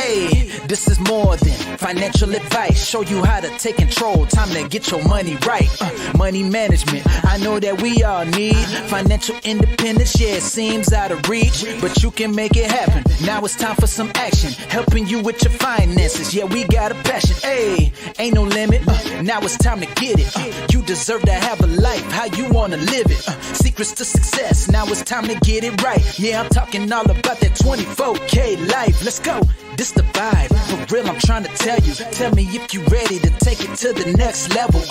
Hey, this is more than financial advice. Show you how to take control. Time to get your money right. Money management. I know that we all need financial independence. Yeah, it seems out of reach, but you can make it happen. Now it's time for some action. Helping you with your finances. Yeah, we got a passion. Hey, ain't no limit. Now it's time to get it. You deserve to have a life how you want to live it. Secrets to success. Now it's time to get it right. Yeah, I'm talking all about that 24K life. Let's go. This the vibe. For real, I'm trying to tell you. Tell me if you ready to take it to the next level.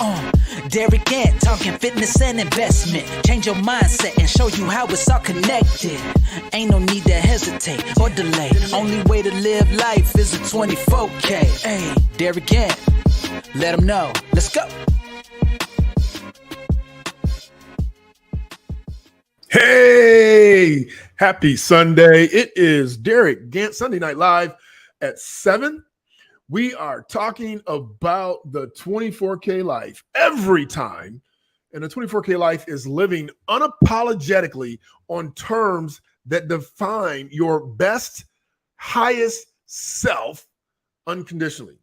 Derek Ant talking fitness and investment. Change your mindset and show you how it's all connected. Ain't no need to hesitate or delay. Only way to live life is a 24K. Hey, Derek Ant, let them know. Let's go. Hey, happy Sunday. It is Derek Gant, Sunday Night Live at 7. We are talking about the 24K life every time. And the 24K life is living unapologetically on terms that define your best, highest self unconditionally.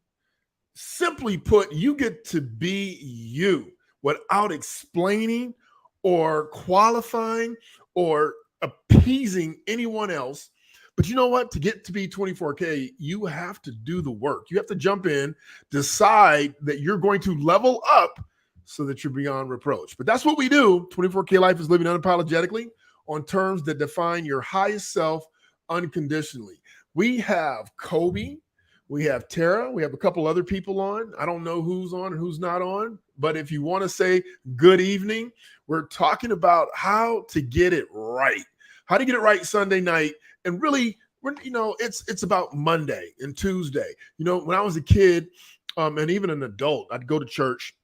Simply put, you get to be you without explaining or qualifying or appeasing anyone else. But you know what? To get to be 24K, you have to do the work. You have to jump in, decide that you're going to level up so that you're beyond reproach. But that's what we do. 24K life is living unapologetically on terms that define your highest self unconditionally. We have Kobe. We have Tara. We have a couple other people on. I don't know who's on and who's not on. But if you want to say good evening, we're talking about how to get it right. How to get it right Sunday night. And really, it's about Monday and Tuesday. When I was a kid and even an adult, I'd go to church.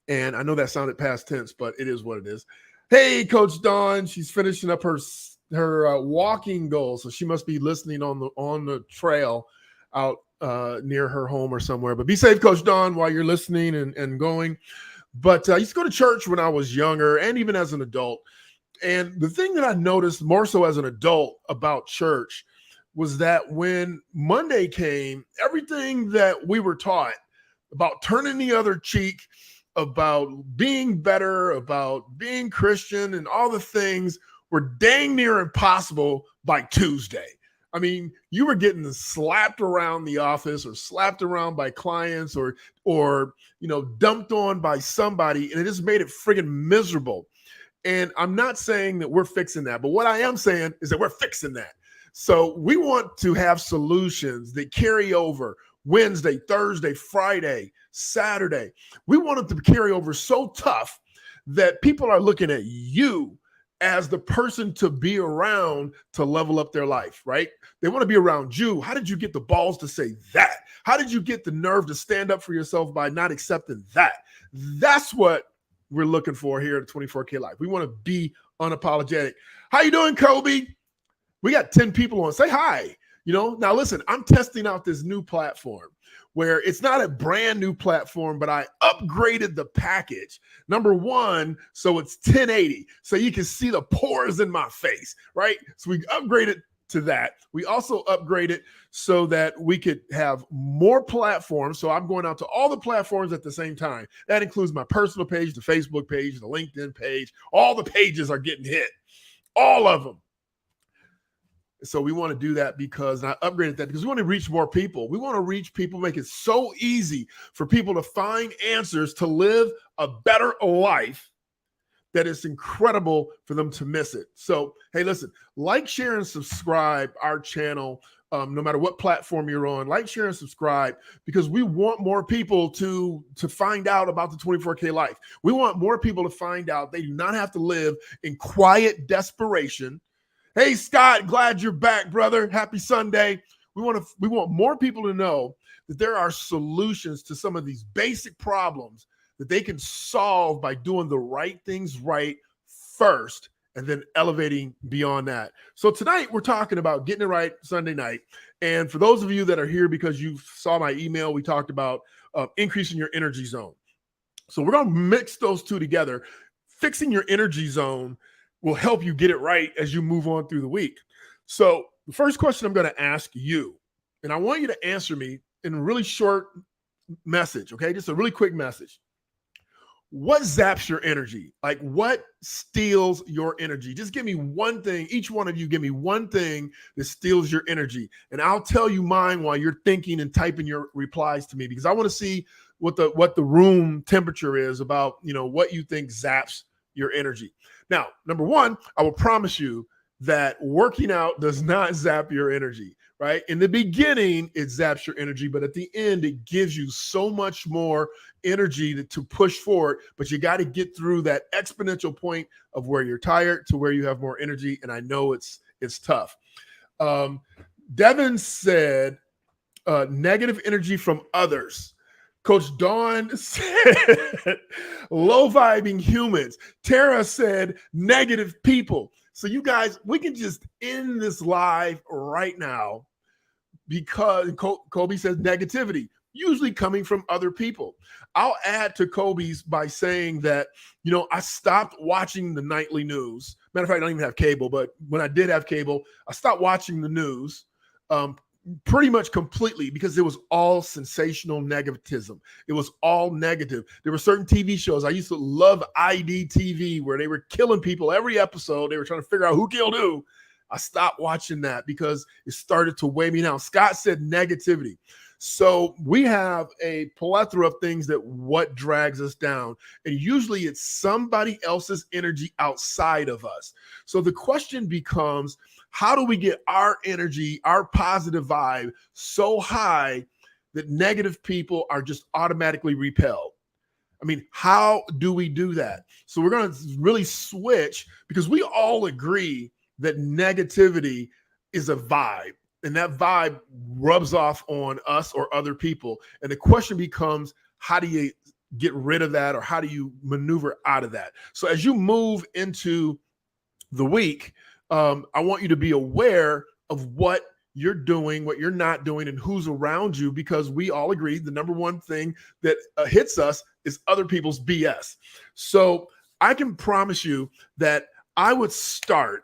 And I know that sounded past tense, but it is what it is. Hey, Coach Dawn, she's finishing up her walking goal. So she must be listening on the trail out near her home or somewhere. But be safe, Coach Dawn, while you're listening and going. But I used to go to church when I was younger and even as an adult. And the thing that I noticed more so as an adult about church was that when Monday came, everything that we were taught about turning the other cheek, about being better, about being Christian, and all the things were dang near impossible by Tuesday. I mean, you were getting slapped around the office or slapped around by clients or dumped on by somebody, and it just made it friggin' miserable. And I'm not saying that we're fixing that, but what I am saying is that we're fixing that. So we want to have solutions that carry over Wednesday, Thursday, Friday, Saturday. We want it to carry over so tough that people are looking at you as the person to be around to level up their life, right? They want to be around you. How did you get the balls to say that? How did you get the nerve to stand up for yourself by not accepting that? That's what we're looking for here at 24K Life. We want to be unapologetic. How you doing, Kobe? We got 10 people on. Say hi. Now listen, I'm testing out this new platform where it's not a brand new platform, but I upgraded the package. Number one, so it's 1080. So you can see the pores in my face, right? So we upgraded to that. We also upgraded so that we could have more platforms. So I'm going out to all the platforms at the same time. That includes my personal page, the Facebook page, the LinkedIn page. All the pages are getting hit. All of them. So we want to do that because I upgraded that because we want to reach more people. We want to reach people, make it so easy for people to find answers to live a better life that it's incredible for them to miss it. So, hey, listen, like, share, and subscribe our channel. No matter what platform you're on, like, share, and subscribe because we want more people to find out about the 24K life. We want more people to find out they do not have to live in quiet desperation. Hey, Scott, glad you're back, brother. Happy Sunday. We want more people to know that there are solutions to some of these basic problems that they can solve by doing the right things right first and then elevating beyond that. So tonight we're talking about getting it right Sunday night. And for those of you that are here because you saw my email, we talked about increasing your energy zone. So we're going to mix those two together. Fixing your energy zone will help you get it right as you move on through the week. So the first question I'm going to ask you And I want you to answer me in a really short message, okay? Just a really quick message. What zaps your energy? Like, what steals your energy? Just give me one thing. Each one of you give me one thing that steals your energy. And I'll tell you mine while you're thinking and typing your replies to me, because I want to see what the room temperature is about, what you think zaps your energy. Now, number one, I will promise you that working out does not zap your energy, right? In the beginning, it zaps your energy, but at the end, it gives you so much more energy to push forward. But you got to get through that exponential point of where you're tired to where you have more energy. And I know it's tough. Devin said, negative energy from others. Coach Dawn said, low vibing humans. Tara said, negative people. So you guys, we can just end this live right now because Kobe says negativity, usually coming from other people. I'll add to Kobe's by saying that, I stopped watching the nightly news. Matter of fact, I don't even have cable, but when I did have cable, I stopped watching the news. Pretty much completely, because it was all sensational negativism. It was all negative. There were certain TV shows. I used to love IDTV where they were killing people every episode. They were trying to figure out who killed who. I stopped watching that because it started to weigh me down. Scott said negativity. So we have a plethora of things that what drags us down. And usually it's somebody else's energy outside of us. So the question becomes, how do we get our energy, our positive vibe so high that negative people are just automatically repelled? I mean, how do we do that? So we're going to really switch, because we all agree that negativity is a vibe, and that vibe rubs off on us or other people. And the question becomes, how do you get rid of that, or how do you maneuver out of that? So as you move into the week, I want you to be aware of what you're doing, what you're not doing, and who's around you, because we all agree the number one thing that hits us is other people's BS. So I can promise you that I would start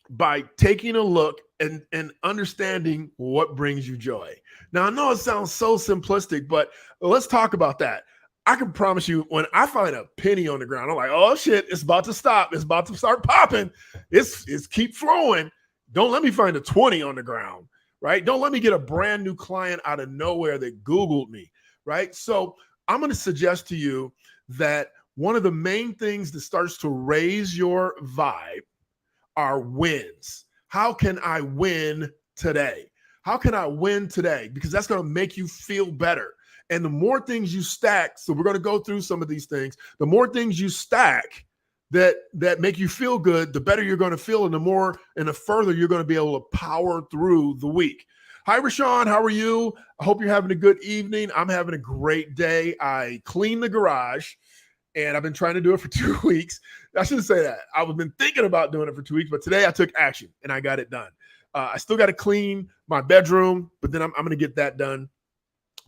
by taking a look and understanding what brings you joy. Now, I know it sounds so simplistic, but let's talk about that. I can promise you, when I find a penny on the ground, I'm like, oh shit, it's about to stop. It's about to start popping. It's keep flowing. Don't let me find a 20 on the ground, right? Don't let me get a brand new client out of nowhere that Googled me, right? So I'm going to suggest to you that one of the main things that starts to raise your vibe are wins. How can I win today? How can I win today? Because that's going to make you feel better. And the more things you stack, so we're going to go through some of these things, the more things you stack that make you feel good, the better you're going to feel, and the more and the further you're going to be able to power through the week. Hi, Rashawn. How are you? I hope you're having a good evening. I'm having a great day. I cleaned the garage, and I've been trying to do it for 2 weeks. I shouldn't say that. I've been thinking about doing it for 2 weeks, but today I took action, and I got it done. I still got to clean my bedroom, but then I'm going to get that done.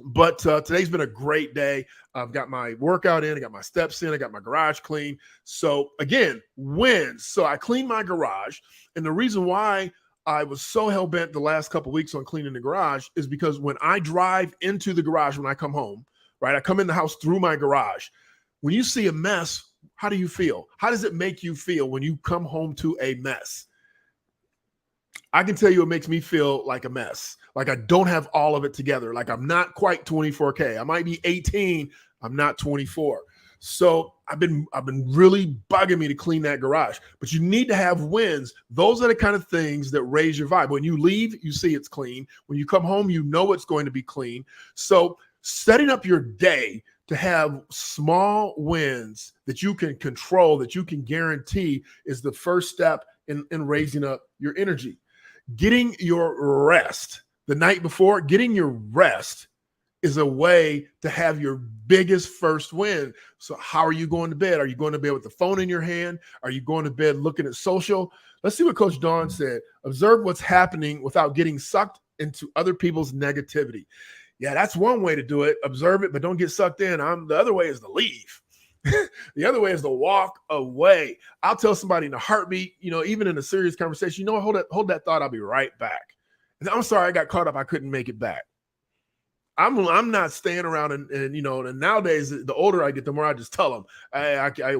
But today's been a great day. I've got my workout in. I got my steps in. I got my garage clean. So again, wins. So I cleaned my garage. And the reason why I was so hell-bent the last couple of weeks on cleaning the garage is because when I drive into the garage, when I come home, right, I come in the house through my garage. When you see a mess, how do you feel? How does it make you feel when you come home to a mess? I can tell you it makes me feel like a mess. Like I don't have all of it together. Like I'm not quite 24K. I might be 18. I'm not 24. So I've been really bugging me to clean that garage. But you need to have wins. Those are the kind of things that raise your vibe. When you leave, you see it's clean. When you come home, you know it's going to be clean. So setting up your day to have small wins that you can control, that you can guarantee, is the first step in raising up your energy. Getting your rest the night before, getting your rest is a way to have your biggest first win. So how are you going to bed? Are you going to bed with the phone in your hand? Are you going to bed looking at social? Let's see what Coach Dawn said. Observe what's happening without getting sucked into other people's negativity. Yeah, that's one way to do it. Observe it, but don't get sucked in. The other way is to leave. The other way is to walk away. I'll tell somebody in a heartbeat, even in a serious conversation, hold that thought. I'll be right back. I'm sorry, I got caught up. I couldn't make it back. I'm not staying around and and nowadays the older I get, the more I just tell them,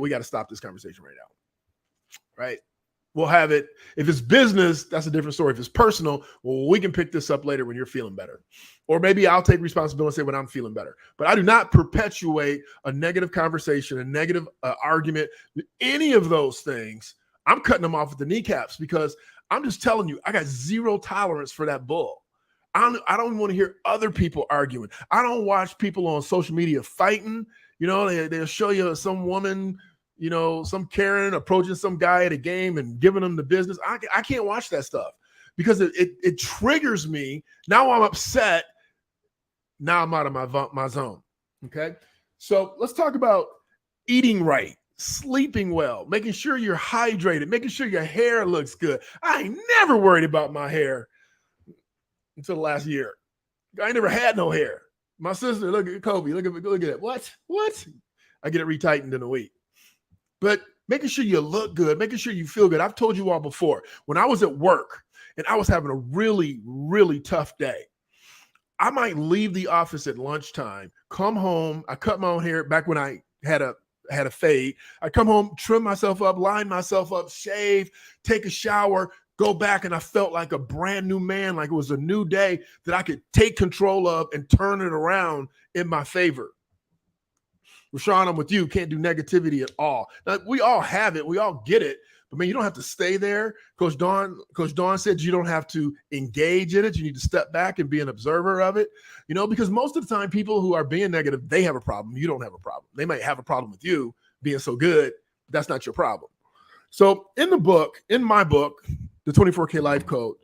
we got to stop this conversation right now. Right. We'll have it. If it's business, that's a different story. If it's personal, well, we can pick this up later when you're feeling better. Or maybe I'll take responsibility and say when I'm feeling better. But I do not perpetuate a negative conversation, a negative argument, any of those things. I'm cutting them off with the kneecaps because I'm just telling you, I got zero tolerance for that bull. I don't want to hear other people arguing. I don't watch people on social media fighting. They'll show you some woman, some Karen approaching some guy at a game and giving them the business. I can't watch that stuff because it triggers me. Now I'm upset. Now I'm out of my zone. Okay. So let's talk about eating right, sleeping well, making sure you're hydrated, making sure your hair looks good. I ain't never worried about my hair until the last year. I never had no hair. My sister, look at Kobe, look at it. What? I get it retightened in a week. But making sure you look good, making sure you feel good. I've told you all before, when I was at work and I was having a really, really tough day, I might leave the office at lunchtime, come home. I cut my own hair back when I had a fade. I come home, trim myself up, line myself up, shave, take a shower, go back, and I felt like a brand new man, like it was a new day that I could take control of and turn it around in my favor. Rashawn, I'm with you. Can't do negativity at all. Now, we all have it. We all get it. But, man, you don't have to stay there. Coach Dawn said you don't have to engage in it. You need to step back and be an observer of it, because most of the time people who are being negative, they have a problem. You don't have a problem. They might have a problem with you being so good. But that's not your problem. So in my book, the 24K Life Code,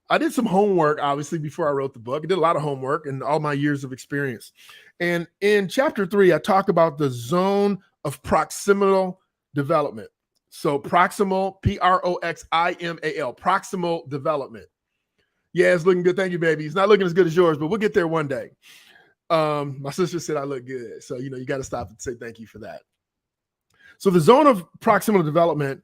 I did some homework, obviously, before I wrote the book. I did a lot of homework and all my years of experience. And in chapter 3, I talk about the zone of proximal development. So proximal, Proximal, proximal development. Yeah, it's looking good. Thank you, baby. It's not looking as good as yours, but we'll get there one day. My sister said I look good. So, you got to stop and say thank you for that. So the zone of proximal development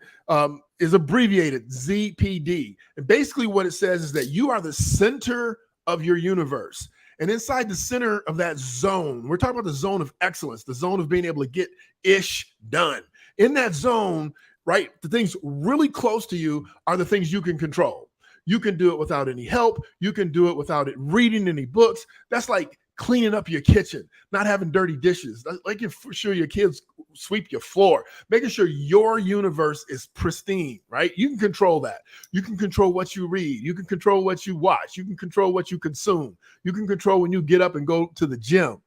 is abbreviated ZPD. And basically what it says is that you are the center of your universe. And inside the center of that zone, we're talking about the zone of excellence, the zone of being able to get ish done. In that zone, right, the things really close to you are the things you can control. You can do it without any help. You can do it without it reading any books. That's like cleaning up your kitchen, not having dirty dishes, like sure your kids sweep your floor, making sure your universe is pristine, right? You can control that. You can control what you read. You can control what you watch. You can control what you consume. You can control when you get up and go to the gym.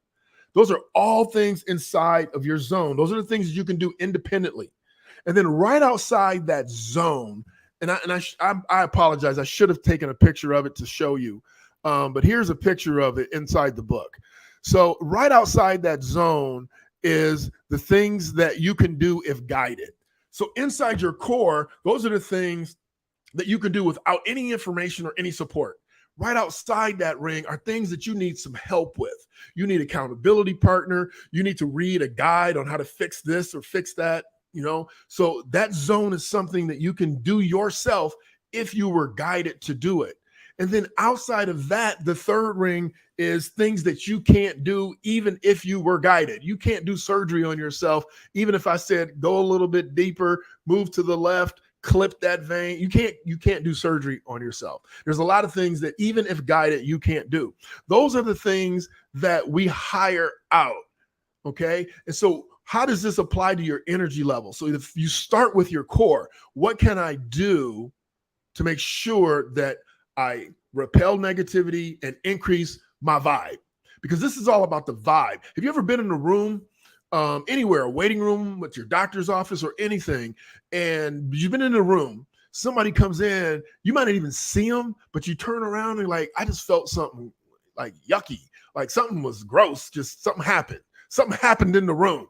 Those are all things inside of your zone. Those are the things that you can do independently. And then right outside that zone, and I apologize, I should have taken a picture of it to show you. But here's a picture of it inside the book. So right outside that zone is the things that you can do if guided. So inside your core, those are the things that you can do without any information or any support. Right outside that ring are things that you need some help with. You need accountability partner. You need to read a guide on how to fix this or fix that, So that zone is something that you can do yourself if you were guided to do it. And then outside of that, the third ring is things that you can't do even if you were guided. You can't do surgery on yourself. Even if I said, go a little bit deeper, move to the left, clip that vein. You can't do surgery on yourself. There's a lot of things that even if guided, you can't do. Those are the things that we hire out. Okay. And so how does this apply to your energy level? So if you start with your core, what can I do to make sure that I repel negativity and increase my vibe? Because this is all about the vibe. Have you ever been in a room, anywhere, a waiting room with your doctor's office or anything, and you've been in a room, somebody comes in, you might not even see them, but you turn around and you're like, I just felt something like yucky, like something was gross, just something happened. Something happened in the room,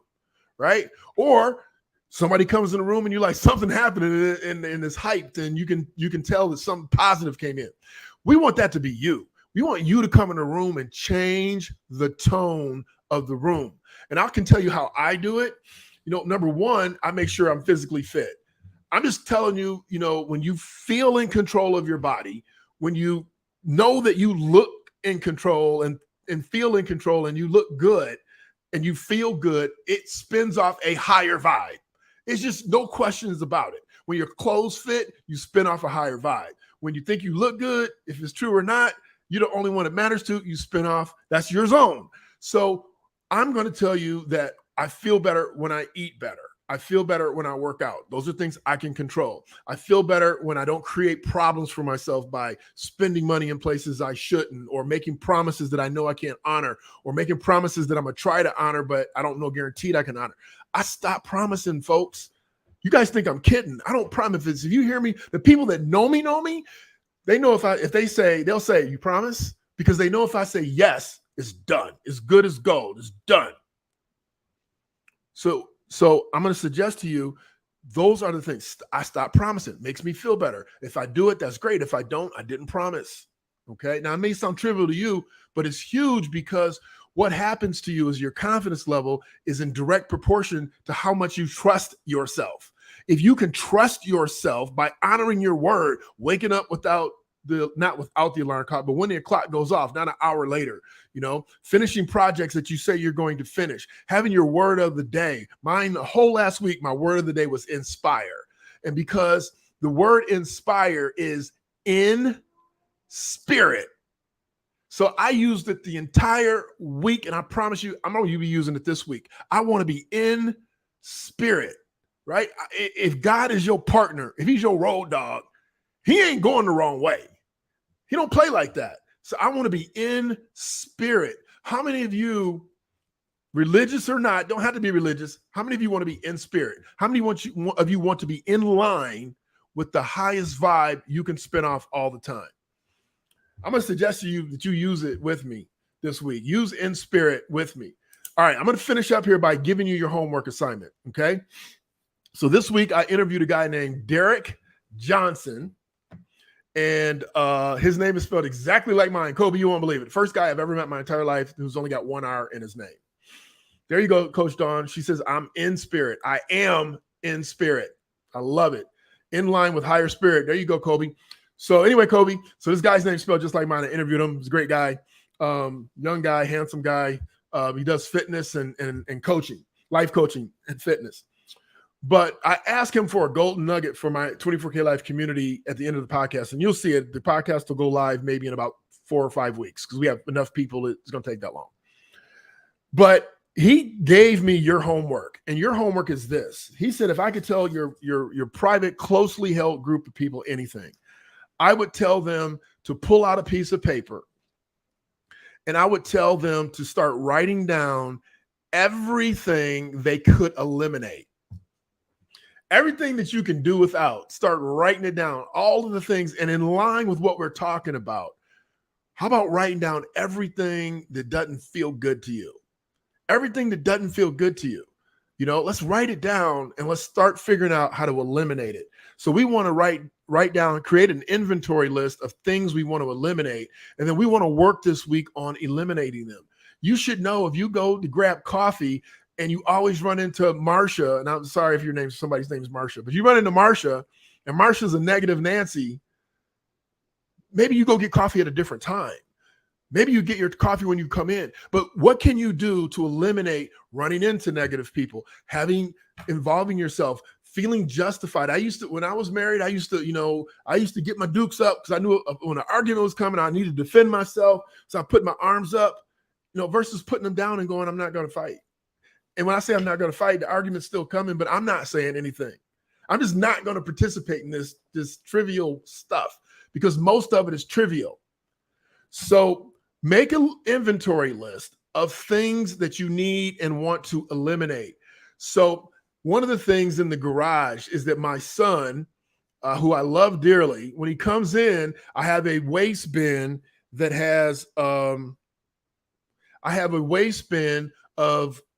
right? Or somebody comes in the room and you're like, something happened and it's hyped and you can tell that something positive came in. We want that to be you. We want you to come in the room and change the tone of the room. And I can tell you how I do it. Number one, I make sure I'm physically fit. I'm just telling you, when you feel in control of your body, when you know that you look in control and feel in control and you look good and you feel good, it spins off a higher vibe. It's just no questions about it. When your clothes fit, you spin off a higher vibe. When you think you look good, if it's true or not, you're the only one it matters to, you spin off, that's your zone. So I'm going to tell you that I feel better when I eat better. I feel better when I work out. Those are things I can control. I feel better when I don't create problems for myself by spending money in places I shouldn't, or making promises that I know I can't honor, or making promises that I'm going to try to honor, but I don't know guaranteed I can honor. I stop promising, folks. You guys think I'm kidding. I don't promise. If you hear me, the people that know me, they know if they say, they'll say, you promise? Because they know if I say yes, it's done. It's good as gold. It's done. So I'm going to suggest to you, those are the things. I stop promising. Makes me feel better. If I do it, that's great. If I don't, I didn't promise. Okay. Now it may sound trivial to you, but it's huge, because what happens to you is your confidence level is in direct proportion to how much you trust yourself. If you can trust yourself by honoring your word, waking up not without the alarm clock, but when the clock goes off, not an hour later, finishing projects that you say you're going to finish, having your word of the day. Mine, the whole last week, my word of the day was inspire. And because the word inspire is in spirit. So I used it the entire week, and I promise you, I'm going to be using it this week. I want to be in spirit, right? If God is your partner, if he's your road dog, he ain't going the wrong way. He don't play like that. So I want to be in spirit. How many of you, religious or not, don't have to be religious, how many of you want to be in spirit? How many of you want to be in line with the highest vibe you can spin off all the time? I'm going to suggest to you that you use it with me this week. Use in spirit with me. All right, I'm going to finish up here by giving you your homework assignment, okay? So this week I interviewed a guy named Derek Johnson, and his name is spelled exactly like mine. Kobe, you won't believe it. First guy I've ever met in my entire life who's only got one R in his name. There you go, Coach Dawn. She says, I'm in spirit. I am in spirit. I love it. In line with higher spirit. There you go, Kobe. So anyway, Kobe, so this guy's name is spelled just like mine. I interviewed him. He's a great guy, young guy, handsome guy. He does fitness and coaching, life coaching and fitness. But I asked him for a golden nugget for my 24K Life community at the end of the podcast. And you'll see it. The podcast will go live maybe in about 4 or 5 weeks, because we have enough people. It's going to take that long. But he gave me your homework, and your homework is this. He said, if I could tell your private, closely held group of people anything, I would tell them to pull out a piece of paper, and I would tell them to start writing down everything they could eliminate. Everything that you can do without, start writing it down, all of the things, and in line with what we're talking about. How about writing down everything that doesn't feel good to you? Everything that doesn't feel good to you. Let's write it down and let's start figuring out how to eliminate it. So we want to write down, create an inventory list of things we want to eliminate. And then we want to work this week on eliminating them. You should know, if you go to grab coffee and you always run into Marsha, and I'm sorry if somebody's name is Marsha, but you run into Marsha and Marsha's a negative Nancy, maybe you go get coffee at a different time. Maybe you get your coffee when you come in. But what can you do to eliminate running into negative people, involving yourself, feeling justified? When I was married, I used to get my dukes up because I knew when an argument was coming, I needed to defend myself. So I put my arms up, versus putting them down and going, I'm not going to fight. And when I say I'm not going to fight, the argument's still coming, but I'm not saying anything. I'm just not going to participate in this trivial stuff, because most of it is trivial. So make an inventory list of things that you need and want to eliminate. So one of the things in the garage is that my son, who I love dearly, when he comes in, I have a waste bin that has, of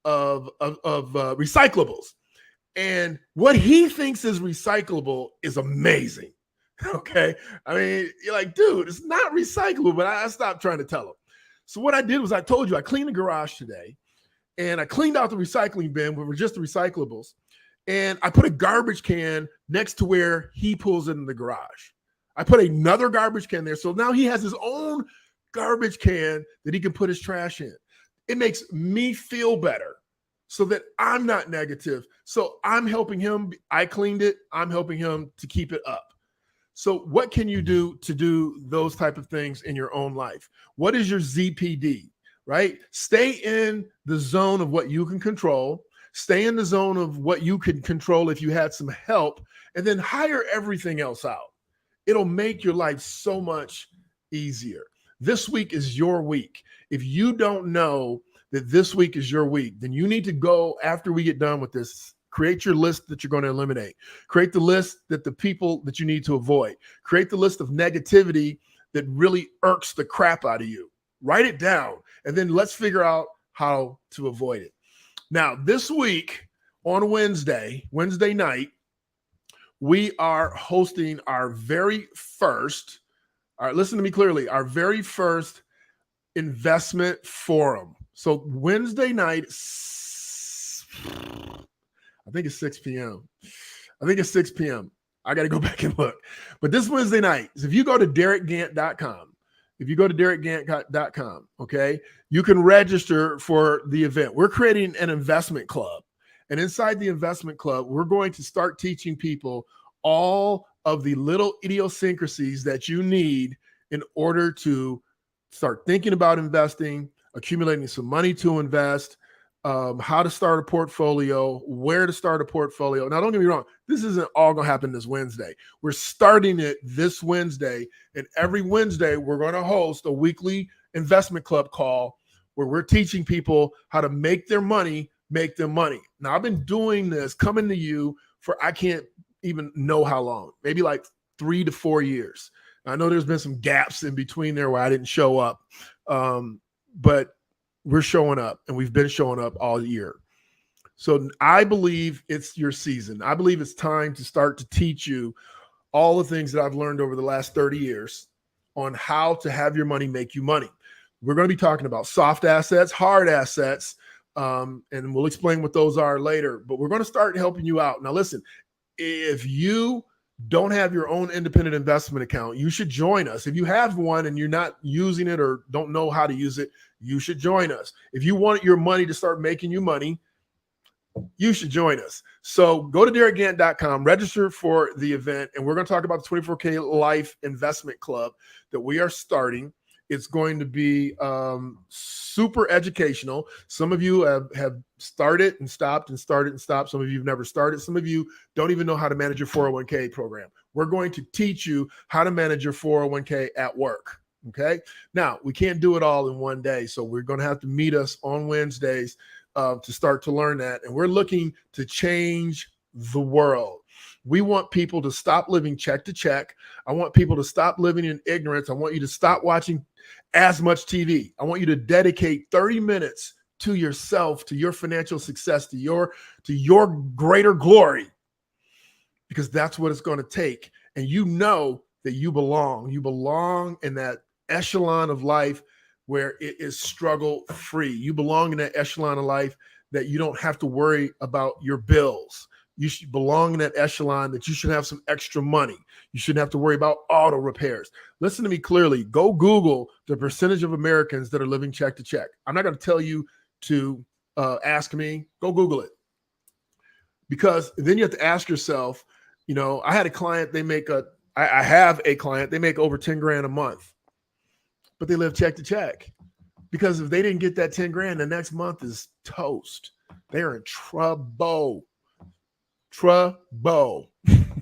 recyclables. And what he thinks is recyclable is amazing. Okay. I mean, you're like, dude, it's not recyclable, but I stopped trying to tell him. So what I did was, I told you, I cleaned the garage today, and I cleaned out the recycling bin with just the recyclables. And I put a garbage can next to where he pulls it in the garage. I put another garbage can there. So now he has his own garbage can that he can put his trash in. It makes me feel better so that I'm not negative. So I'm helping him. I cleaned it. I'm helping him to keep it up. So what can you do to do those type of things in your own life? What is your ZPD, right? Stay in the zone of what you can control. Stay in the zone of what you can control if you had some help, and then hire everything else out. It'll make your life so much easier. This week is your week. If you don't know that this week is your week, then you need to go after we get done with this. Create your list that you're going to eliminate. Create the list that the people that you need to avoid. Create the list of negativity that really irks the crap out of you. Write it down, and then let's figure out how to avoid it. Now, this week on Wednesday night, we are hosting our very first, all right, listen to me clearly, our very first investment forum. So Wednesday night, I think it's 6 p.m. I got to go back and look. But this Wednesday night, if you go to DerekGant.com, okay, you can register for the event. We're creating an investment club. And inside the investment club, we're going to start teaching people all of the little idiosyncrasies that you need in order to start thinking about investing, accumulating some money to invest, how to start a portfolio, where to start a portfolio. Now, don't get me wrong. This isn't all going to happen this Wednesday. We're starting it this Wednesday. And every Wednesday, we're going to host a weekly investment club call where we're teaching people how to make their money, make them money. Now, I've been doing this, coming to you for, I can't even know how long, maybe like 3 to 4 years. I know there's been some gaps in between there where I didn't show up. But we're showing up, and we've been showing up all year. So I believe it's your season. I believe it's time to start to teach you all the things that I've learned over the last 30 years on how to have your money make you money. We're going to be talking about soft assets, hard assets, and we'll explain what those are later. But we're going to start helping you out. Now, listen, if you don't have your own independent investment account, you should join us. If you have one and you're not using it or don't know how to use it, you should join us. If you want your money to start making you money, you should join us. So go to DerekGant.com, register for the event, and we're going to talk about the 24K Life Investment Club that we are starting. It's going to be super educational. Some of you have started and stopped and started and stopped. Some of you have never started. Some of you don't even know how to manage your 401k program. We're going to teach you how to manage your 401k at work. Okay. Now, we can't do it all in one day. So we're going to have to meet us on Wednesdays to start to learn that. And we're looking to change the world. We want people to stop living check to check. I want people to stop living in ignorance. I want you to stop watching as much TV. I want you to dedicate 30 minutes to yourself, to your financial success, to your greater glory, because that's what it's going to take. And you know that you belong. You belong in that echelon of life where it is struggle free. You belong in that echelon of life that you don't have to worry about your bills. You should belong in that echelon that you should have some extra money. You shouldn't have to worry about auto repairs. Listen to me clearly. Go Google the percentage of Americans that are living check to check. I'm not going to tell you to ask me. Go Google it. Because then you have to ask yourself, I had a client, I have a client, they make over 10 grand a month, but they live check to check. Because if they didn't get that 10 grand, the next month is toast. They're in trouble.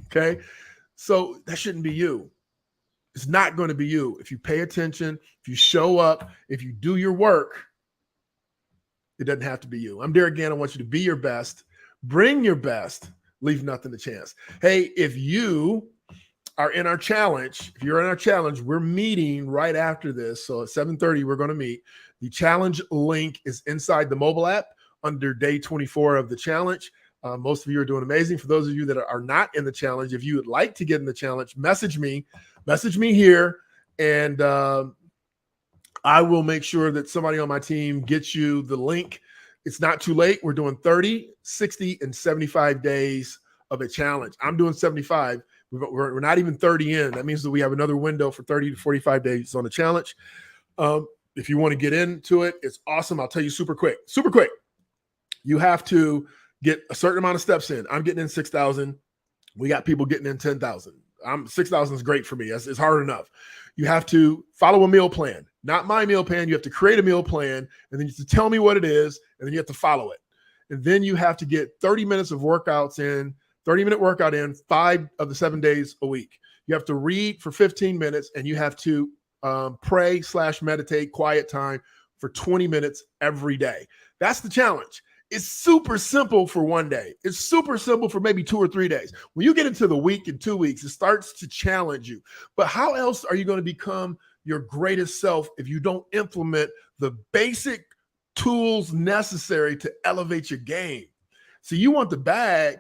Okay. So that shouldn't be you. It's not going to be you. If you pay attention, if you show up, if you do your work, it doesn't have to be you. I'm Derek Gant. I want you to be your best, bring your best, leave nothing to chance. Hey, if you are in our challenge, we're meeting right after this. So at 7:30, we're going to meet. The challenge link is inside the mobile app under day 24 of the challenge. Most of you are doing amazing. For those of you that are not in the challenge, if you would like to get in the challenge, message me here, and I will make sure that somebody on my team gets you the link. It's not too late. We're doing 30, 60, and 75 days of a challenge. I'm doing 75, We're not even 30 in. That means that we have another window for 30 to 45 days on the challenge. If you want to get into it, it's awesome. I'll tell you super quick. You have to get a certain amount of steps in. I'm getting in 6,000. We got people getting in 10,000. 6,000 is great for me. It's hard enough. You have to follow a meal plan, not my meal plan. You have to create a meal plan, and then you have to tell me what it is, and then you have to follow it. And then you have to get 30 minutes of workouts in, 30-minute workout in 5 of the 7 days a week. You have to read for 15 minutes, and you have to pray/meditate, quiet time for 20 minutes every day. That's the challenge. It's super simple for one day. It's super simple for maybe 2 or 3 days. When you get into the week and 2 weeks, it starts to challenge you. But how else are you going to become your greatest self if you don't implement the basic tools necessary to elevate your game? So you want the bag,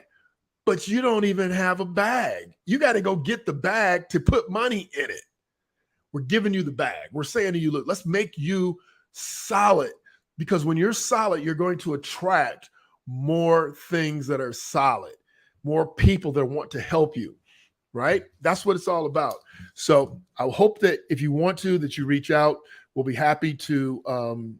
but you don't even have a bag. You got to go get the bag to put money in it. We're giving you the bag. We're saying to you, look, let's make you solid, because when you're solid, you're going to attract more things that are solid, more people that want to help you, right? That's what it's all about. So I hope that if you want to, that you reach out. We'll be happy to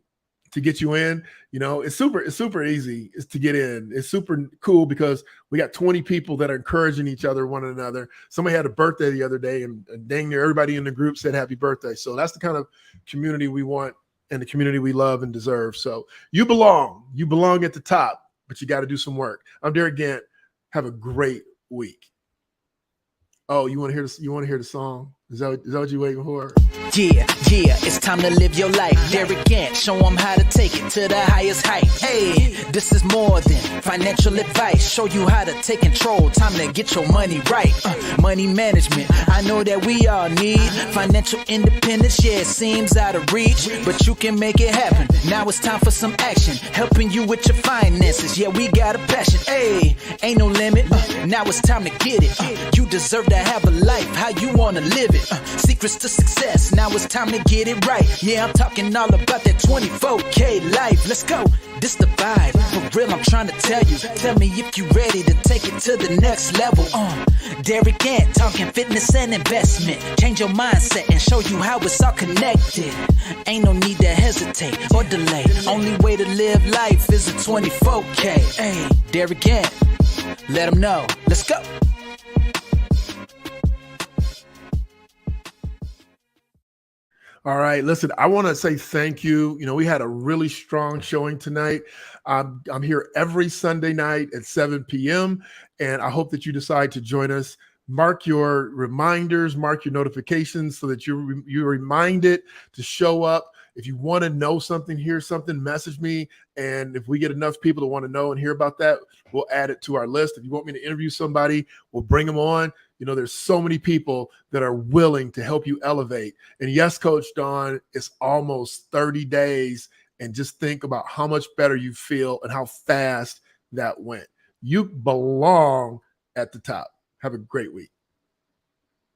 get you in. You know, it's super easy to get in. It's super cool because we got 20 people that are encouraging each other, one another. Somebody had a birthday the other day, and dang near everybody in the group said happy birthday. So that's the kind of community we want and the community we love and deserve. So you belong at the top, but you got to do some work. I'm Derek Gant. Have a great week. Oh, you want to hear the song? Is that what you're waiting for? Yeah, it's time to live your life. Derek Gant, show them how to take it to the highest height. Hey, this is more than financial advice. Show you how to take control. Time to get your money right. Money management, I know that we all need financial independence. Yeah, it seems out of reach, but you can make it happen. Now it's time for some action, helping you with your finances. Yeah, we got a passion. Hey, ain't no limit. Now it's time to get it. You deserve to have a life how you want to live it. Secrets to success. Now it's time to get it right. Yeah, I'm talking all about that 24K life. Let's go. This the vibe. For real, I'm trying to tell you. Tell me if you ready to take it to the next level. Derek Gant, talking fitness and investment. Change your mindset and show you how it's all connected. Ain't no need to hesitate or delay. Only way to live life is a 24K. Hey, Derek Gant, let them know. Let's go. All right, listen, I want to say thank you. You know, we had a really strong showing tonight. I'm here every Sunday night at 7 p.m., and I hope that you decide to join us. Mark your reminders, mark your notifications so that you're reminded to show up. If you want to know something, hear something, message me. And if we get enough people to want to know and hear about that, we'll add it to our list. If you want me to interview somebody, we'll bring them on. You know, there's so many people that are willing to help you elevate. And yes, Coach Dawn, it's almost 30 days. And just think about how much better you feel and how fast that went. You belong at the top. Have a great week.